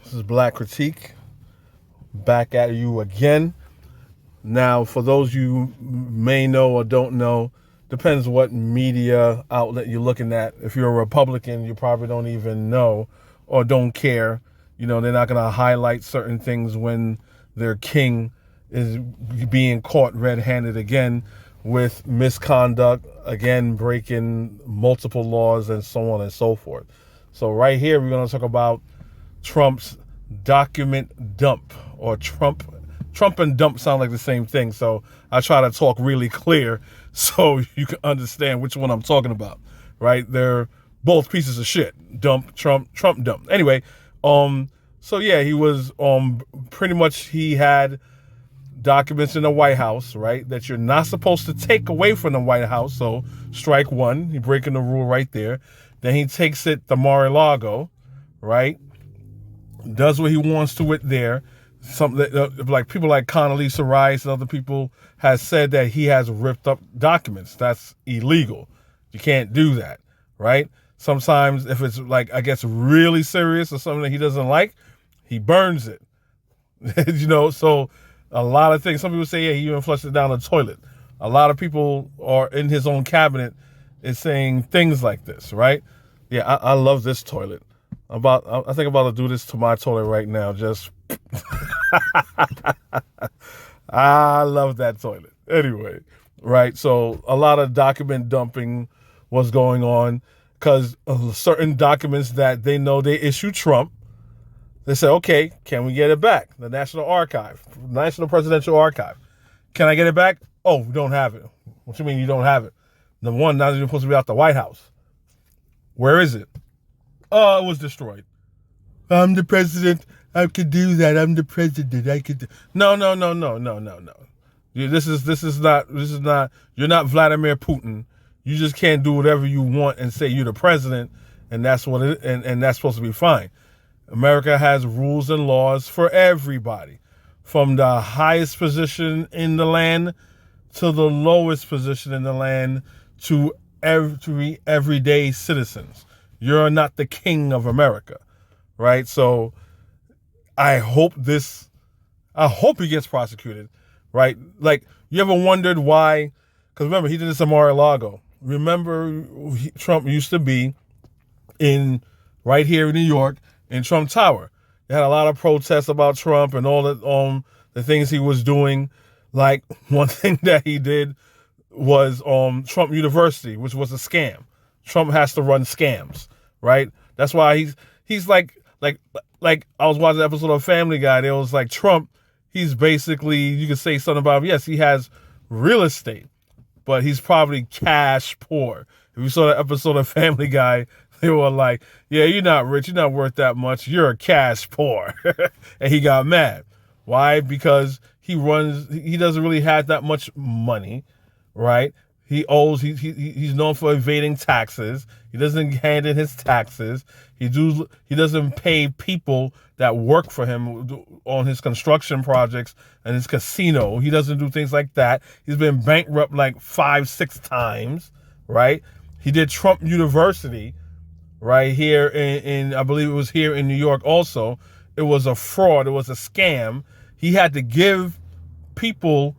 This is Black Critique, back at you again. Now, for those you may know or don't know, depends what media outlet you're looking at. If you're a Republican, you probably don't even know or don't care. You know, they're not going to highlight certain things when their king is being caught red-handed again with misconduct, again breaking multiple laws and so on and so forth. So right here, we're going to talk about Trump's document dump, or Trump and dump sound like the same thing. So I try to talk really clear so you can understand which one I'm talking about, right? They're both pieces of shit. Dump, Trump dump. Anyway, so yeah, he was pretty much, he had documents in the White House, right, that you're not supposed to take away from the White House. So strike one, he breaking the rule right there. Then he takes it to Mar-a-Lago, right? Does what he wants to it there. Something like people like Condoleezza Rice and other people has said that he has ripped up documents. That's illegal. You can't do that, right? Sometimes if it's like, I guess, really serious or something that he doesn't like, he burns it. You know, so a lot of things. Some people say, yeah, he even flushed it down the toilet. A lot of people are in his own cabinet is saying things like this, right? Yeah, I love this toilet. I think I'm about to do this to my toilet right now. Just I love that toilet. Anyway, right? So a lot of document dumping was going on because certain documents that they know they issued Trump, they said, okay, can we get it back? The National Archive, National Presidential Archive. Can I get it back? Oh, we don't have it. What you mean you don't have it? Number one, not even supposed to be out the White House. Where is it? Oh, it was destroyed. I'm the president. I could do that. I'm the president. I could do. No. This is not. You're not Vladimir Putin. You just can't do whatever you want and say you're the president, and that's what it. And that's supposed to be fine. America has rules and laws for everybody, from the highest position in the land to the lowest position in the land to everyday citizens. You're not the king of America, right? So I hope he gets prosecuted, right? Like, you ever wondered why? Because remember, he did this at Mar-a-Lago. Remember, Trump used to be right here in New York in Trump Tower. They had a lot of protests about Trump and all the things he was doing. Like, one thing that he did was Trump University, which was a scam. Trump has to run scams, right? That's why he's like I was watching an episode of Family Guy. It was like Trump, he's basically, you could say something about him. Yes, he has real estate, but he's probably cash poor. If you saw that episode of Family Guy, they were like, yeah, you're not rich. You're not worth that much. You're cash poor. And he got mad. Why? Because he doesn't really have that much money, right? He's known for evading taxes. He doesn't hand in his taxes. He doesn't pay people that work for him on his construction projects and his casino. He doesn't do things like that. He's been bankrupt like 5-6 times, right? He did Trump University right here in I believe it was here in New York also. It was a fraud. It was a scam. He had to give people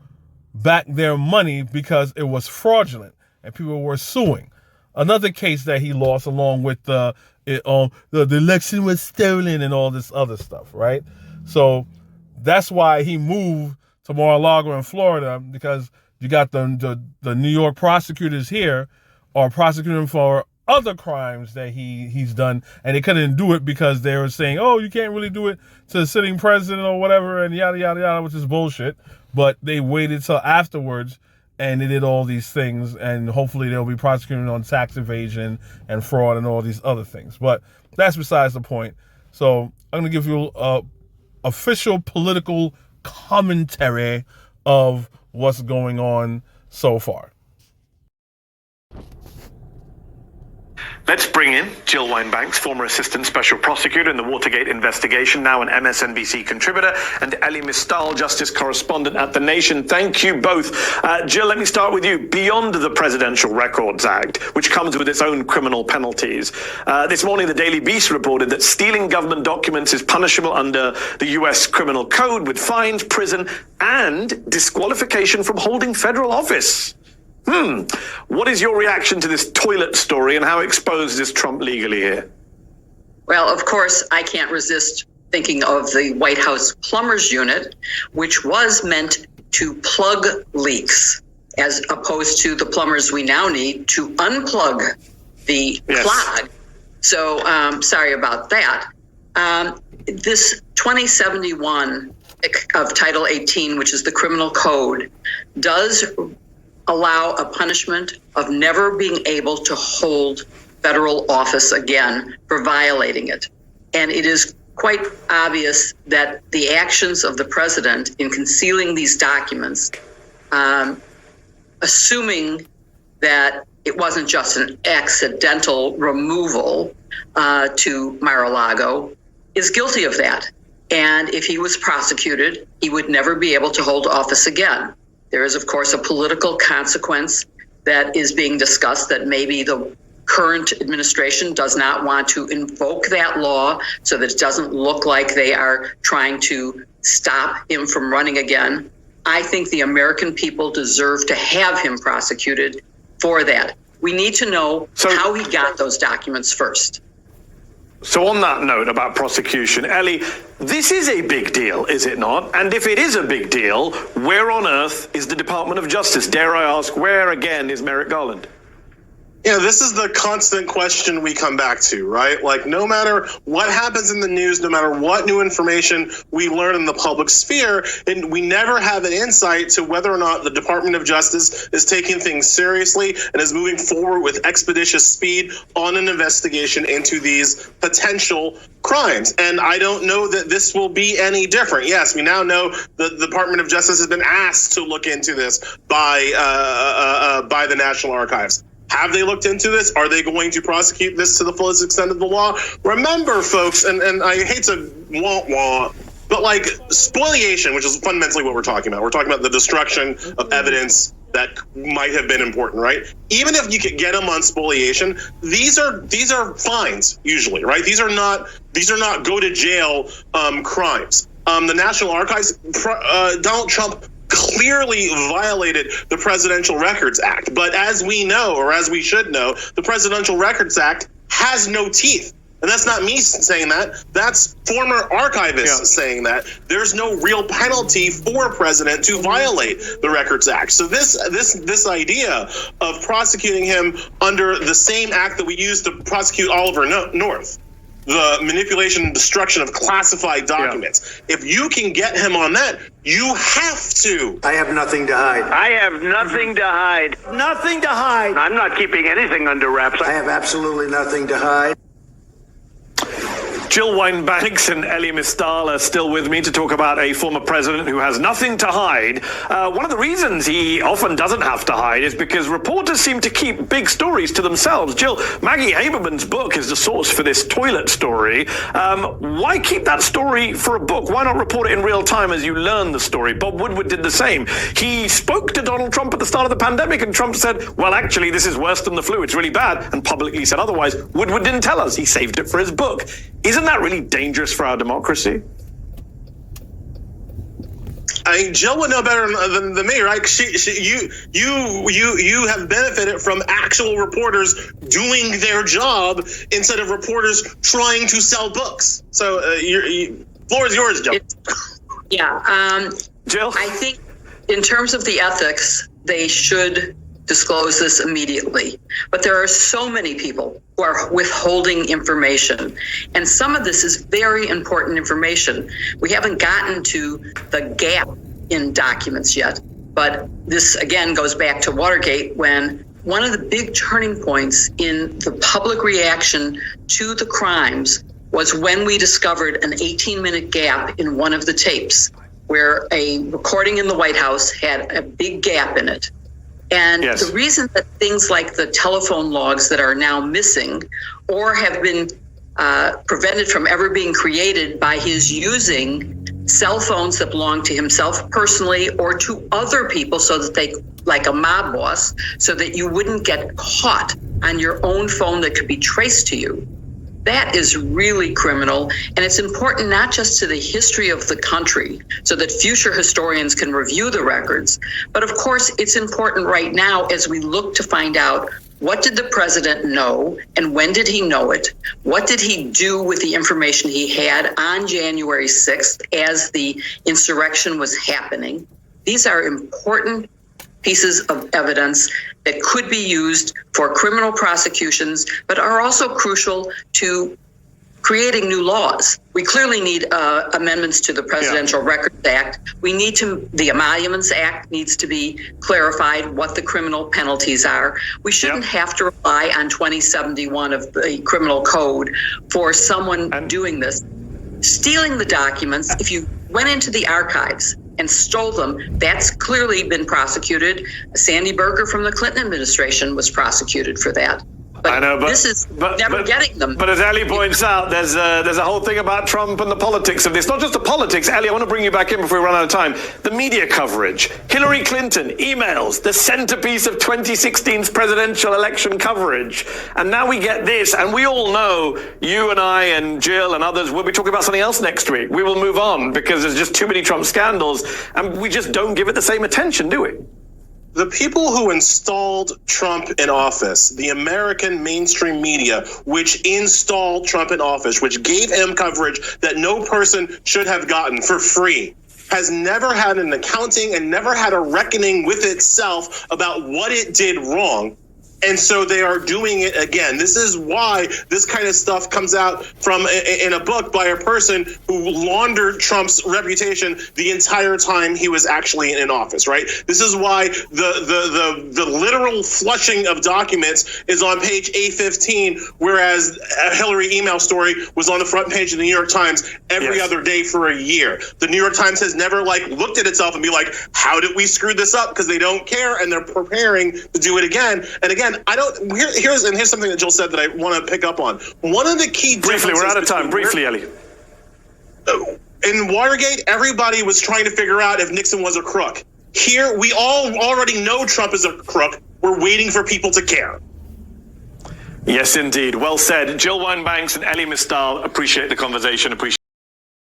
back their money because it was fraudulent and people were suing. Another case that he lost, along with the election was stolen and all this other stuff, right? So that's why he moved to Mar-a-Lago in Florida, because you got the New York prosecutors here are prosecuting him for other crimes that he's done, and they couldn't do it because they were saying, oh, you can't really do it to the sitting president or whatever, and yada yada yada, which is bullshit. But they waited till afterwards and they did all these things, and hopefully they'll be prosecuted on tax evasion and fraud and all these other things. But that's besides the point. So I'm going to give you a official political commentary of what's going on so far. Let's bring in Jill Wine-Banks, former assistant special prosecutor in the Watergate investigation, now an MSNBC contributor, and Elie Mystal, justice correspondent at The Nation. Thank you both. Jill, let me start with you. Beyond the Presidential Records Act, which comes with its own criminal penalties, this morning the Daily Beast reported that stealing government documents is punishable under the U.S. Criminal Code with fines, prison, and disqualification from holding federal office. What is your reaction to this toilet story, and how exposed is Trump legally here? Well, of course, I can't resist thinking of the White House Plumbers Unit, which was meant to plug leaks, as opposed to the plumbers we now need to unplug the clog. So sorry about that. This 2071 of Title 18, which is the criminal code, does allow a punishment of never being able to hold federal office again for violating it. And it is quite obvious that the actions of the president in concealing these documents, assuming that it wasn't just an accidental removal to Mar-a-Lago, is guilty of that. And if he was prosecuted, he would never be able to hold office again. There is, of course, a political consequence that is being discussed, that maybe the current administration does not want to invoke that law so that it doesn't look like they are trying to stop him from running again. I think the American people deserve to have him prosecuted for that. We need to know how he got those documents first. So on that note about prosecution, Elie, this is a big deal, is it not? And if it is a big deal, where on earth is the Department of Justice? Dare I ask, where again is Merrick Garland? Yeah, this is the constant question we come back to, right? Like, no matter what happens in the news, no matter what new information we learn in the public sphere, and we never have an insight to whether or not the Department of Justice is taking things seriously and is moving forward with expeditious speed on an investigation into these potential crimes. And I don't know that this will be any different. Yes, we now know the Department of Justice has been asked to look into this by the National Archives. Have they looked into this? Are they going to prosecute this to the fullest extent of the law? Remember, folks, and I hate to wah-wah, but like spoliation, which is fundamentally what we're talking about. We're talking about the destruction of evidence that might have been important, right? Even if you could get them on spoliation, these are fines usually, right? These are not go to jail crimes. The National Archives, Donald Trump clearly violated the Presidential Records Act. But as we know, or as we should know, the Presidential Records Act has no teeth. And that's not me saying that. That's former archivists saying that. There's no real penalty for a president to violate the Records Act. So this idea of prosecuting him under the same act that we used to prosecute Oliver North, the manipulation and destruction of classified documents. If you can get him on that, you have to. I have nothing to hide. I have nothing to hide. Nothing to hide. I'm not keeping anything under wraps. I have absolutely nothing to hide. Jill Wine-Banks and Elie Mystal are still with me to talk about a former president who has nothing to hide. One of the reasons he often doesn't have to hide is because reporters seem to keep big stories to themselves. Jill, Maggie Haberman's book is the source for this toilet story. Why keep that story for a book? Why not report it in real time as you learn the story? Bob Woodward did the same. He spoke to Donald Trump at the start of the pandemic, and Trump said, well, actually, this is worse than the flu. It's really bad, and publicly said otherwise. Woodward didn't tell us. He saved it for his book. Isn't that really dangerous for our democracy? I mean, Jill would know better than me, right? You have benefited from actual reporters doing their job instead of reporters trying to sell books. So, floor is yours, Jill. Jill, I think in terms of the ethics, they should disclose this immediately. But there are so many people who are withholding information. And some of this is very important information. We haven't gotten to the gap in documents yet. But this, again, goes back to Watergate, when one of the big turning points in the public reaction to the crimes was when we discovered an 18-minute gap in one of the tapes, where a recording in the White House had a big gap in it. And Yes. the reason that things like the telephone logs that are now missing or have been prevented from ever being created by his using cell phones that belong to himself personally or to other people so that they, like a mob boss, so that you wouldn't get caught on your own phone that could be traced to you. That is really criminal. And it's important not just to the history of the country so that future historians can review the records, but of course it's important right now as we look to find out what did the president know and when did he know it? What did he do with the information he had on January 6th as the insurrection was happening? These are important pieces of evidence that could be used for criminal prosecutions, but are also crucial to creating new laws. We clearly need amendments to the Presidential Records Act. The Emoluments Act needs to be clarified, what the criminal penalties are. We shouldn't have to rely on 2071 of the criminal code for someone doing this. Stealing the documents, if you went into the archives and stole them, that's clearly been prosecuted. Sandy Berger from the Clinton administration was prosecuted for that. But I know, this is never getting them. But as Ellie points out, there's a whole thing about Trump and the politics of this. Not just the politics. Ellie, I want to bring you back in before we run out of time. The media coverage. Hillary Clinton, emails, the centerpiece of 2016's presidential election coverage. And now we get this, and we all know, you and I and Jill and others will be talking about something else next week. We will move on because there's just too many Trump scandals, and we just don't give it the same attention, do we? The people who installed Trump in office, the American mainstream media, which installed Trump in office, which gave him coverage that no person should have gotten for free, has never had an accounting and never had a reckoning with itself about what it did wrong. And so they are doing it again. This is why this kind of stuff comes out from in a book by a person who laundered Trump's reputation the entire time he was actually in office, right? This is why the literal flushing of documents is on page A15, whereas a Hillary email story was on the front page of the New York Times every other day for a year. The New York Times has never looked at itself and be like, how did we screw this up? Because they don't care and they're preparing to do it again. And again, here's something that Jill said that I want to pick up on. One of the key Briefly, we're out of time. Briefly, Ellie. In Watergate, everybody was trying to figure out if Nixon was a crook. Here, we all already know Trump is a crook. We're waiting for people to care. Yes, indeed. Well said. Jill Wine-Banks and Elie Mystal, appreciate the conversation.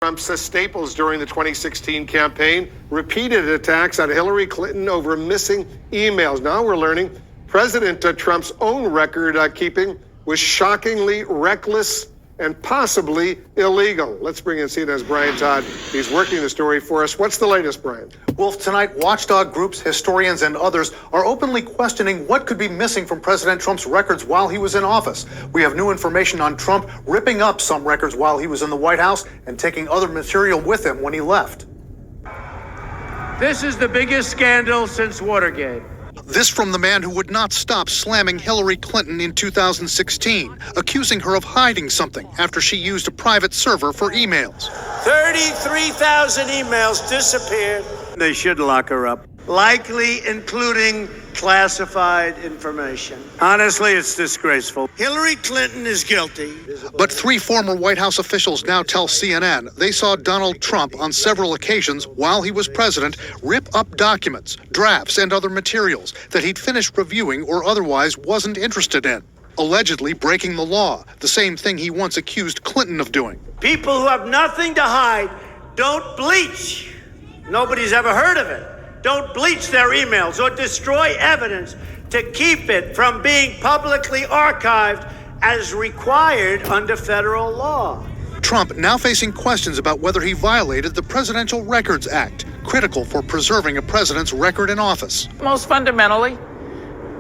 Trump's staples during the 2016 campaign, repeated attacks on Hillary Clinton over missing emails. Now we're learning President Trump's own record keeping was shockingly reckless and possibly illegal. Let's bring in CNN's Brian Todd. He's working the story for us. What's the latest, Brian? Well, tonight, watchdog groups, historians, and others are openly questioning what could be missing from President Trump's records while he was in office. We have new information on Trump ripping up some records while he was in the White House and taking other material with him when he left. This is the biggest scandal since Watergate. This from the man who would not stop slamming Hillary Clinton in 2016, accusing her of hiding something after she used a private server for emails. 33,000 emails disappeared. They should lock her up. Likely including classified information. Honestly, it's disgraceful. Hillary Clinton is guilty. But 3 former White House officials now tell CNN they saw Donald Trump on several occasions while he was president rip up documents, drafts, and other materials that he'd finished reviewing or otherwise wasn't interested in, allegedly breaking the law, the same thing he once accused Clinton of doing. People who have nothing to hide don't bleach. Nobody's ever heard of it. Don't bleach their emails or destroy evidence to keep it from being publicly archived as required under federal law. Trump now facing questions about whether he violated the Presidential Records Act, critical for preserving a president's record in office. Most fundamentally,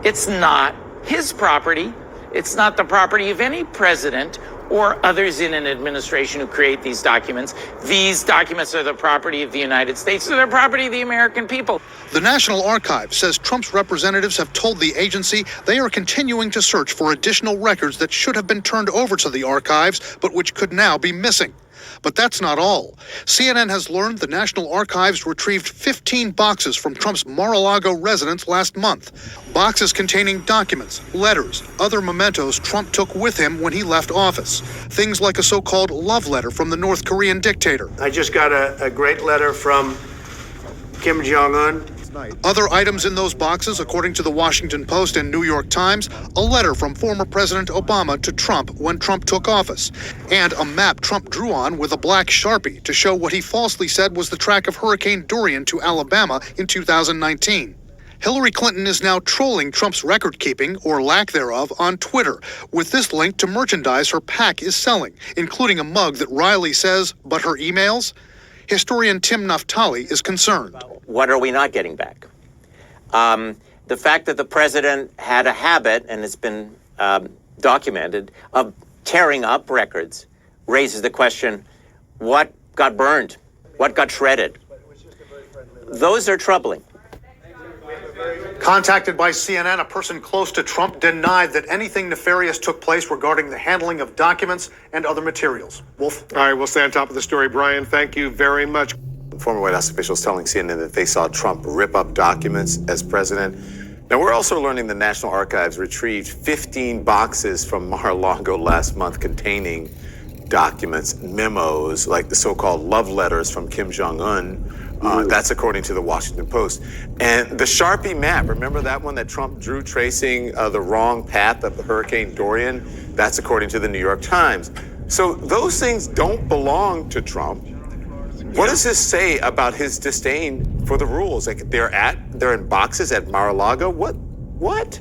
it's not his property. It's not the property of any president or others in an administration who create these documents. These documents are the property of the United States. They're the property of the American people. The National Archives says Trump's representatives have told the agency they are continuing to search for additional records that should have been turned over to the archives, but which could now be missing. But that's not all. CNN has learned the National Archives retrieved 15 boxes from Trump's Mar-a-Lago residence last month. Boxes containing documents, letters, other mementos Trump took with him when he left office. Things like a so-called love letter from the North Korean dictator. I just got a great letter from Kim Jong-un. Other items in those boxes, according to the Washington Post and New York Times, a letter from former President Obama to Trump when Trump took office, and a map Trump drew on with a black Sharpie to show what he falsely said was the track of Hurricane Dorian to Alabama in 2019. Hillary Clinton is now trolling Trump's record-keeping, or lack thereof, on Twitter, with this link to merchandise her PAC is selling, including a mug that Riley says, but her emails? Historian Tim Naftali is concerned. What are we not getting back? The fact that the president had a habit, and it's been documented, of tearing up records raises the question, what got burned? What got shredded? Those are troubling. Contacted by CNN, a person close to Trump denied that anything nefarious took place regarding the handling of documents and other materials. Wolf? All right, we'll stay on top of the story. Brian, thank you very much. Former White House officials telling CNN that they saw Trump rip up documents as president. Now, we're also learning the National Archives retrieved 15 boxes from Mar-a-Lago last month containing documents, memos, like the so-called love letters from Kim Jong-un. That's according to the Washington Post. And the Sharpie map, remember that one that Trump drew tracing the wrong path of the Hurricane Dorian? That's according to the New York Times. So those things don't belong to Trump. What does this say about his disdain for the rules? Like they're in boxes at Mar-a-Lago? What?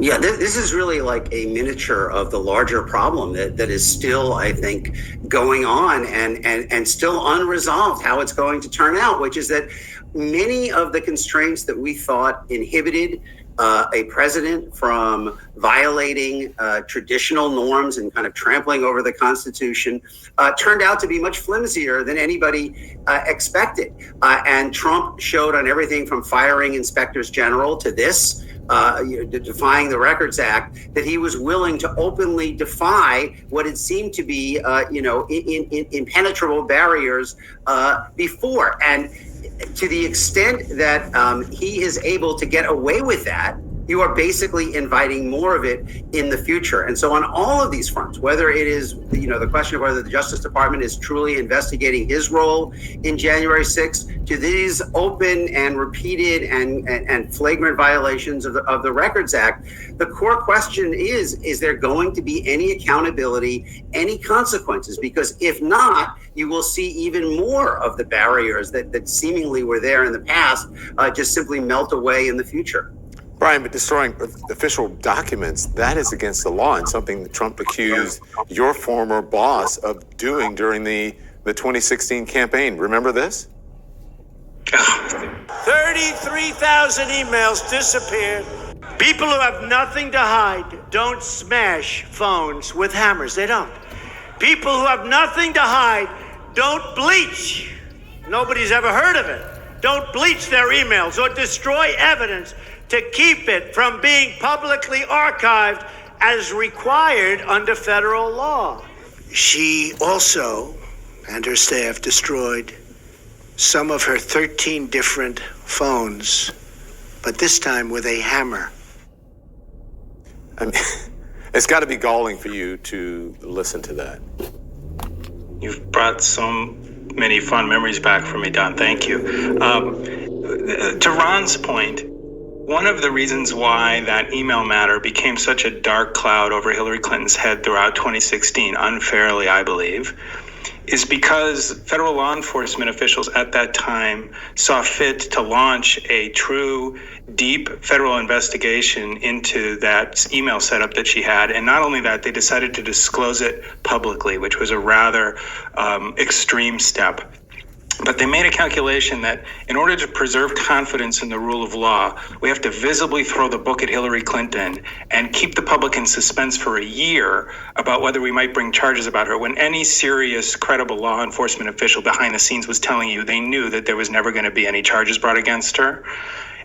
Yeah, this is really like a miniature of the larger problem that is still, I think, going on and still unresolved how it's going to turn out, which is that many of the constraints that we thought inhibited a president from violating traditional norms and kind of trampling over the Constitution turned out to be much flimsier than anybody expected. And Trump showed on everything from firing inspectors general to this, defying the Records Act, that he was willing to openly defy what had seemed to be, impenetrable barriers before. And to the extent that he is able to get away with that, you are basically inviting more of it in the future. And so on all of these fronts, whether it is, the question of whether the Justice Department is truly investigating his role in January 6th, to these open and repeated and flagrant violations of the Records Act, the core question is there going to be any accountability, any consequences? Because if not, you will see even more of the barriers that seemingly were there in the past just simply melt away in the future. Brian, but destroying official documents, that is against the law and something that Trump accused your former boss of doing during the 2016 campaign. Remember this? 33,000 emails disappeared. People who have nothing to hide don't smash phones with hammers. They don't. People who have nothing to hide don't bleach. Nobody's ever heard of it. Don't bleach their emails or destroy evidence to keep it from being publicly archived as required under federal law. She also and her staff destroyed some of her 13 different phones, but this time with a hammer. I mean, it's got to be galling for you to listen to that. You've brought so many fond memories back for me, Don. Thank you. To Ron's point, one of the reasons why that email matter became such a dark cloud over Hillary Clinton's head throughout 2016, unfairly, I believe, is because federal law enforcement officials at that time saw fit to launch a true, deep federal investigation into that email setup that she had. And not only that, they decided to disclose it publicly, which was a rather extreme step. But they made a calculation that in order to preserve confidence in the rule of law, we have to visibly throw the book at Hillary Clinton and keep the public in suspense for a year about whether we might bring charges about her, when any serious, credible law enforcement official behind the scenes was telling you they knew that there was never going to be any charges brought against her.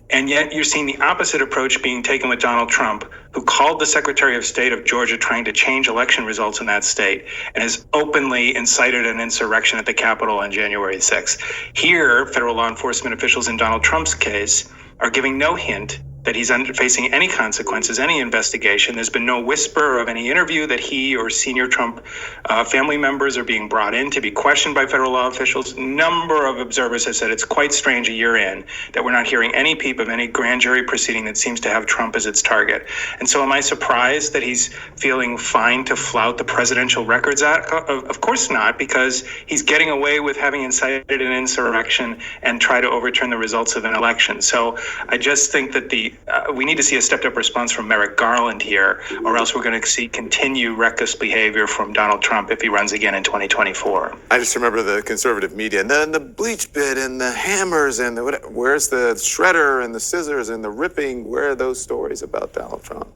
And yet you're seeing the opposite approach being taken with Donald Trump, who called the Secretary of State of Georgia trying to change election results in that state and has openly incited an insurrection at the Capitol on January 6th. Here, federal law enforcement officials in Donald Trump's case are giving no hint that he's facing any consequences, any investigation. There's been no whisper of any interview that he or senior Trump family members are being brought in to be questioned by federal law officials. Number of observers have said it's quite strange a year in that we're not hearing any peep of any grand jury proceeding that seems to have Trump as its target. And so am I surprised that he's feeling fine to flout the Presidential Records Act? Of course not, because he's getting away with having incited an insurrection and try to overturn the results of an election. So I just think that we need to see a stepped-up response from Merrick Garland here, or else we're going to see continued reckless behavior from Donald Trump if he runs again in 2024. I just remember the conservative media and the bleach bit and the hammers and where's the shredder and the scissors and the ripping? Where are those stories about Donald Trump?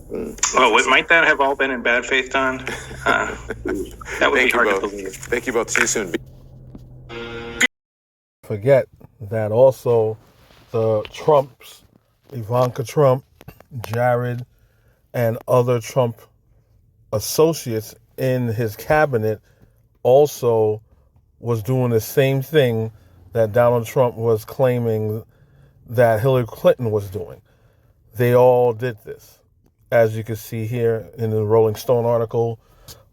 Well, might that have all been in bad faith, Don? That would be hard to believe. Thank you both. See you soon. Forget that also the Trumps, Ivanka Trump, Jared, and other Trump associates in his cabinet also was doing the same thing that Donald Trump was claiming that Hillary Clinton was doing. They all did this. As you can see here in the Rolling Stone article,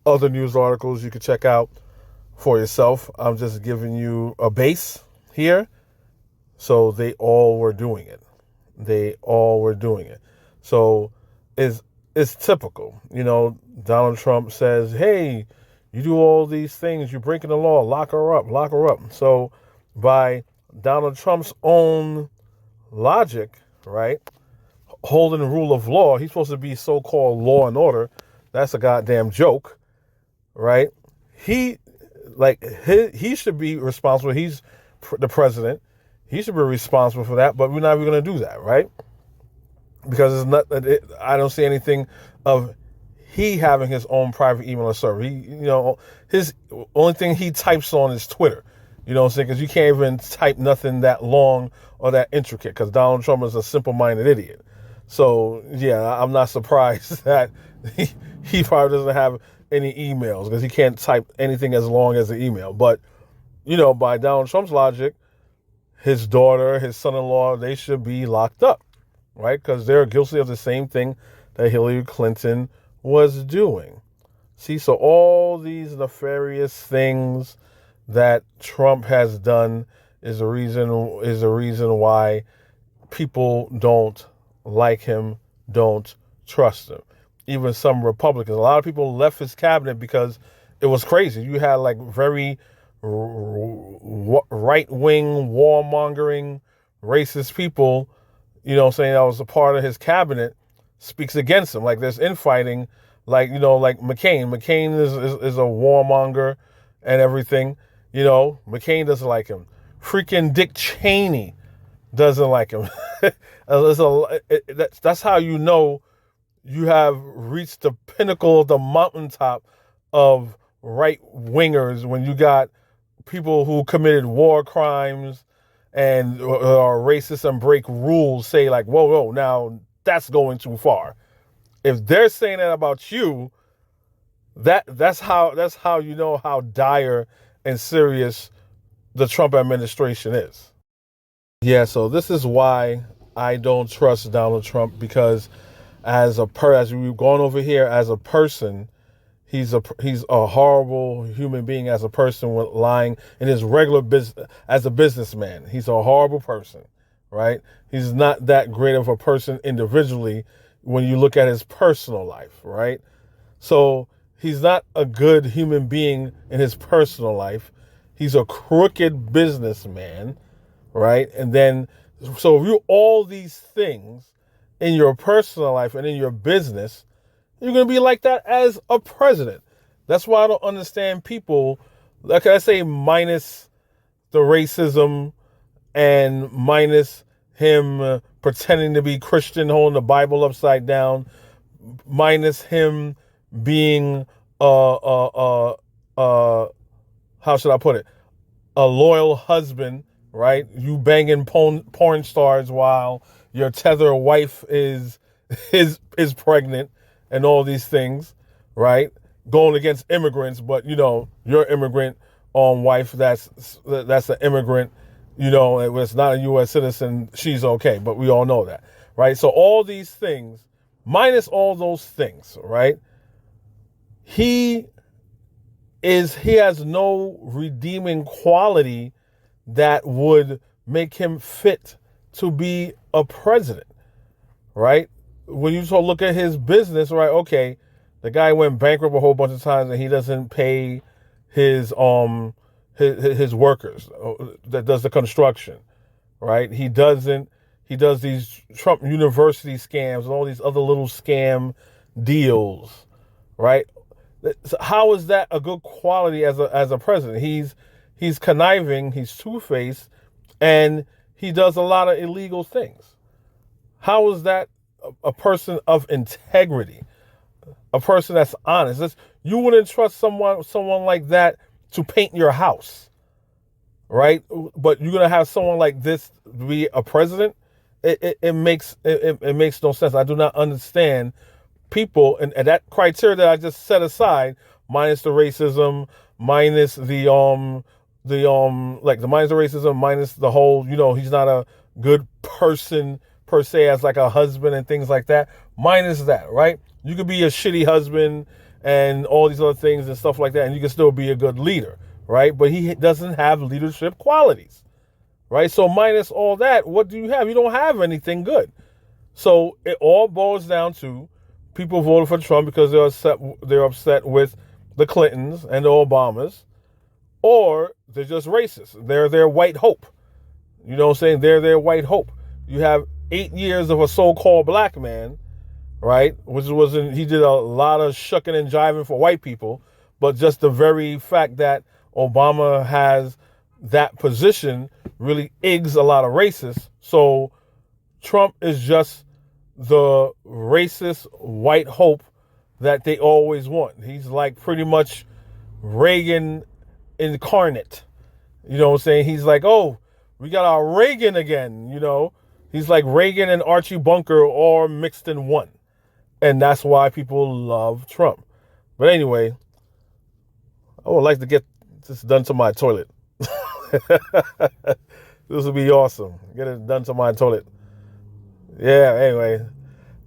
other news articles you can check out for yourself. I'm just giving you a base here. So they all were doing it. They all were doing it. So it's typical. You know, Donald Trump says, hey, you do all these things, you're breaking the law, lock her up, lock her up. So by Donald Trump's own logic, right, holding the rule of law, he's supposed to be so-called law and order. That's a goddamn joke, right? He should be responsible. He's the president. He should be responsible for that, but we're not even going to do that, right? Because I don't see anything of he having his own private email server. His only thing he types on is Twitter. You know what I'm saying? Because you can't even type nothing that long or that intricate because Donald Trump is a simple-minded idiot. So, yeah, I'm not surprised that he probably doesn't have any emails because he can't type anything as long as an email. But, by Donald Trump's logic, his daughter, his son-in-law, they should be locked up, right? Because they're guilty of the same thing that Hillary Clinton was doing. See, so all these nefarious things that Trump has done is the reason why people don't like him, don't trust him. Even some Republicans, a lot of people left his cabinet because it was crazy. You had very right-wing, warmongering, racist people, saying that was a part of his cabinet, speaks against him. There's infighting, McCain. McCain is a warmonger and everything. McCain doesn't like him. Freaking Dick Cheney doesn't like him. That's how you have reached the pinnacle of the mountaintop of right-wingers when you got people who committed war crimes and are racist and break rules say whoa, now that's going too far. If they're saying that about you, that's how you know how dire and serious the Trump administration is. Yeah, so this is why I don't trust Donald Trump, because as we've gone over here, as a person, he's a horrible human being as a person with lying in his regular business. As a businessman, he's a horrible person, right? He's not that great of a person individually when you look at his personal life, right? So he's not a good human being in his personal life. He's a crooked businessman, right? And then, so if you all these things in your personal life and in your business, you're going to be like that as a president. That's why I don't understand people, like I say, minus the racism and minus him pretending to be Christian, holding the Bible upside down, minus him being, how should I put it? A loyal husband right? You banging porn stars while your tether wife is pregnant and all these things, right? Going against immigrants, but your immigrant wife that's an immigrant, it's not a U.S. citizen, she's okay, but we all know that, right? So all these things, minus all those things, right? He has no redeeming quality that would make him fit to be a president, right? When you look at his business, right? Okay, the guy went bankrupt a whole bunch of times, and he doesn't pay his workers that does the construction, right? He does these Trump University scams and all these other little scam deals, right? So how is that a good quality as a president? He's conniving, he's two-faced, and he does a lot of illegal things. How is that a person of integrity, a person that's honest? You wouldn't trust someone like that to paint your house, right? But you're gonna have someone like this be a president? It makes no sense. I do not understand people and that criteria that I just set aside, minus the racism, minus the racism, minus the whole, he's not a good person per se as like a husband and things like that. Minus that, right? You could be a shitty husband and all these other things and stuff like that, and you can still be a good leader, right? But he doesn't have leadership qualities, right? So minus all that, what do you have? You don't have anything good. So it all boils down to people voted for Trump because they're upset with the Clintons and the Obamas, or they're just racist. They're their white hope. You know what I'm saying? They're their white hope. You have 8 years of a so-called black man, right? He did a lot of shucking and jiving for white people, but just the very fact that Obama has that position really eggs a lot of racists. So Trump is just the racist white hope that they always want. He's like pretty much Reagan incarnate. You know what I'm saying? He's like, oh, we got our Reagan again, He's like Reagan and Archie Bunker all mixed in one. And that's why people love Trump. But anyway, I would like to get this done to my toilet. This would be awesome. Get it done to my toilet. Yeah,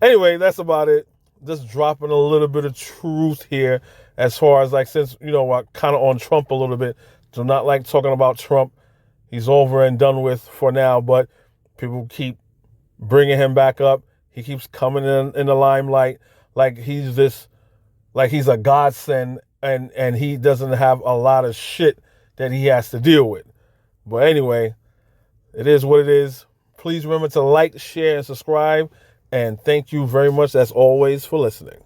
anyway, that's about it. Just dropping a little bit of truth here as far as since, I'm kind of on Trump a little bit. Do not like talking about Trump. He's over and done with for now, but people keep bringing him back up. He keeps coming in the limelight like he's a godsend and he doesn't have a lot of shit that he has to deal with. But anyway, it is what it is. Please remember to like, share, and subscribe. And thank you very much, as always, for listening.